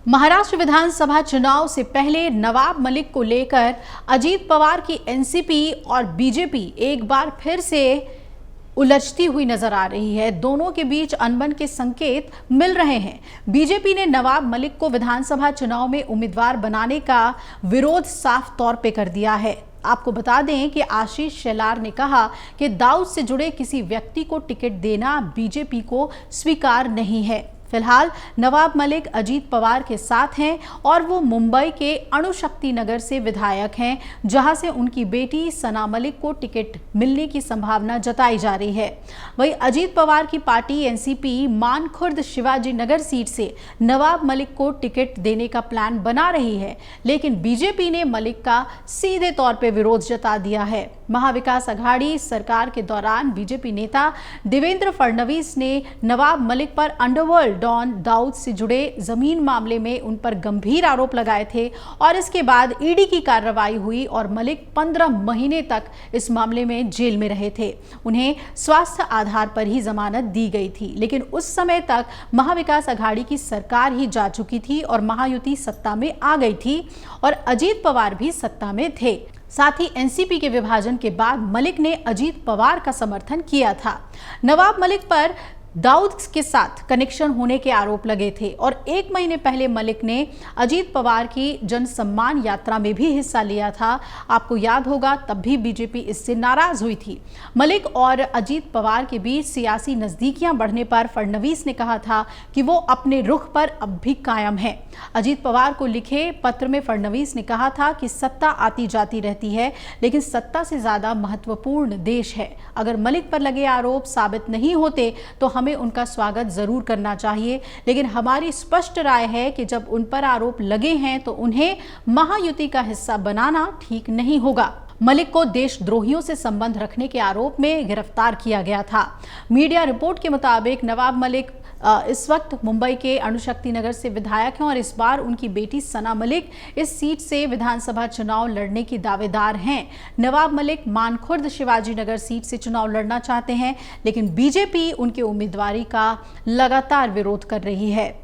महाराष्ट्र विधानसभा चुनाव से पहले नवाब मलिक को लेकर अजीत पवार की एनसीपी और बीजेपी एक बार फिर से उलझती हुई नजर आ रही है। दोनों के बीच अनबन के संकेत मिल रहे हैं। बीजेपी ने नवाब मलिक को विधानसभा चुनाव में उम्मीदवार बनाने का विरोध साफ तौर पे कर दिया है। आपको बता दें कि आशीष शेलार ने कहा कि दाऊद से जुड़े किसी व्यक्ति को टिकट देना बीजेपी को स्वीकार नहीं है। फिलहाल नवाब मलिक अजीत पवार के साथ हैं और वो मुंबई के अणुशक्ति नगर से विधायक हैं, जहां से उनकी बेटी सना मलिक को टिकट मिलने की संभावना जताई जा रही है। वहीं अजीत पवार की party NCP Mankhurd Shivaji Nagar seat से नवाब मलिक को टिकट देने का प्लान बना रही है, लेकिन बीजेपी ने मलिक का सीधे तौर पर विरोध जता दिया है। महाविकास अघाड़ी सरकार के दौरान बीजेपी नेता देवेंद्र फडणवीस ने नवाब मलिक पर अंडरवर्ल्ड डॉन दाऊद से जुड़े जमीन मामले में उन पर गंभीर आरोप लगाए थे और इसके बाद ईडी की कार्रवाई हुई और मलिक 15 महीने तक इस मामले में जेल में रहे थे। उन्हें स्वास्थ्य आधार पर ही जमानत दी गई थी, लेकिन उस समय तक महाविकास अघाड़ी की सरकार ही जा चुकी थी और महायुति सत्ता में आ गई थी और अजीत पवार भी सत्ता में थे। साथ ही एनसीपी के विभाजन के बाद मलिक ने अजीत पवार का समर्थन किया था। नवाब मलिक पर दाऊद के साथ कनेक्शन होने के आरोप लगे थे और एक महीने पहले मलिक ने अजीत पवार की जन सम्मान यात्रा में भी हिस्सा लिया था। आपको याद होगा, तब भी बीजेपी इससे नाराज हुई थी। मलिक और अजीत पवार के बीच सियासी नजदीकियां बढ़ने पर फडणवीस ने कहा था कि वो अपने रुख पर अब भी कायम है। अजीत पवार को लिखे पत्र में फडणवीस ने कहा था कि सत्ता आती जाती रहती है, लेकिन सत्ता से ज्यादा महत्वपूर्ण देश है। अगर मलिक पर लगे आरोप साबित नहीं होते तो हमें उनका स्वागत जरूर करना चाहिए, लेकिन हमारी स्पष्ट राय है कि जब उन पर आरोप लगे हैं तो उन्हें महायुति का हिस्सा बनाना ठीक नहीं होगा। मलिक को देशद्रोहियों से संबंध रखने के आरोप में गिरफ्तार किया गया था। मीडिया रिपोर्ट के मुताबिक नवाब मलिक इस वक्त मुंबई के अणुशक्ति नगर से विधायक हैं और इस बार उनकी बेटी सना मलिक इस सीट से विधानसभा चुनाव लड़ने की दावेदार हैं। नवाब मलिक मानखुर्द शिवाजी नगर सीट से चुनाव लड़ना चाहते हैं, लेकिन बीजेपी उनकी उम्मीदवारी का लगातार विरोध कर रही है।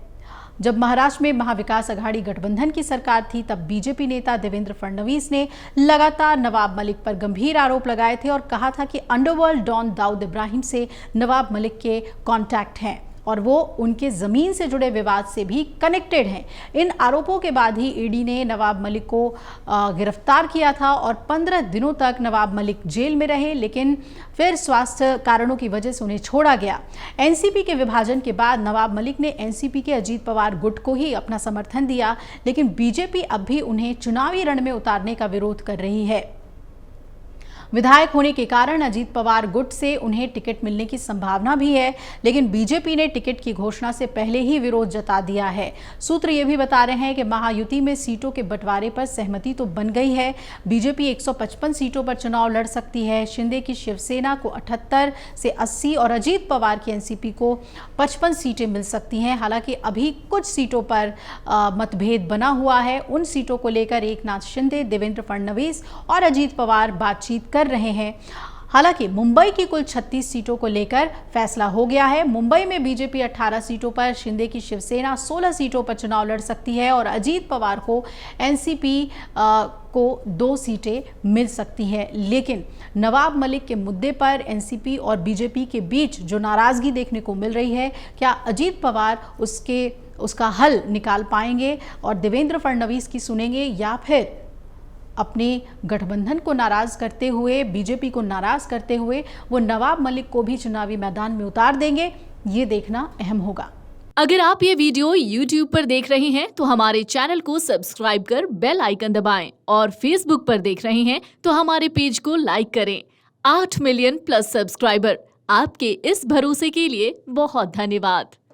जब महाराष्ट्र में महाविकास अघाड़ी गठबंधन की सरकार थी, तब बीजेपी नेता देवेंद्र फडणवीस ने लगातार नवाब मलिक पर गंभीर आरोप लगाए थे और कहा था कि अंडरवर्ल्ड डॉन दाऊद इब्राहिम से नवाब मलिक के कॉन्टैक्ट हैं और वो उनके जमीन से जुड़े विवाद से भी कनेक्टेड हैं। इन आरोपों के बाद ही ईडी ने नवाब मलिक को गिरफ्तार किया था और 15 दिनों तक नवाब मलिक जेल में रहे, लेकिन फिर स्वास्थ्य कारणों की वजह से उन्हें छोड़ा गया। एनसीपी के विभाजन के बाद नवाब मलिक ने एनसीपी के अजीत पवार गुट को ही अपना समर्थन दिया, लेकिन बीजेपी अब भी उन्हें चुनावी रण में उतारने का विरोध कर रही है। विधायक होने के कारण अजीत पवार गुट से उन्हें टिकट मिलने की संभावना भी है, लेकिन बीजेपी ने टिकट की घोषणा से पहले ही विरोध जता दिया है। सूत्र ये भी बता रहे हैं कि महायुति में सीटों के बंटवारे पर सहमति तो बन गई है। बीजेपी 155 सीटों पर चुनाव लड़ सकती है। शिंदे की शिवसेना को 78 से 80 और अजीत पवार की एनसीपी को 55 सीटें मिल सकती हैं। हालांकि अभी कुछ सीटों पर मतभेद बना हुआ है। उन सीटों को लेकर एकनाथ शिंदे, देवेंद्र फडणवीस और अजीत पवार बातचीत कर रहे हैं। हालांकि मुंबई की कुल 36 सीटों को लेकर फैसला हो गया है। मुंबई में बीजेपी 18 सीटों पर, शिंदे की शिवसेना 16 सीटों पर चुनाव लड़ सकती है और अजीत पवार को एनसीपी को 2 सीटें मिल सकती हैं। लेकिन नवाब मलिक के मुद्दे पर एनसीपी और बीजेपी के बीच जो नाराजगी देखने को मिल रही है, क्या अजीत पवार उसका हल निकाल पाएंगे और देवेंद्र फडणवीस की सुनेंगे, या फिर अपने गठबंधन को नाराज करते हुए, बीजेपी को नाराज करते हुए वो नवाब मलिक को भी चुनावी मैदान में उतार देंगे? ये देखना अहम होगा। अगर आप ये वीडियो YouTube पर देख रहे हैं तो हमारे चैनल को सब्सक्राइब कर बेल आइकन दबाएं और Facebook पर देख रहे हैं तो हमारे पेज को लाइक करें। 8 मिलियन प्लस सब्सक्राइबर, आपके इस भरोसे के लिए बहुत धन्यवाद।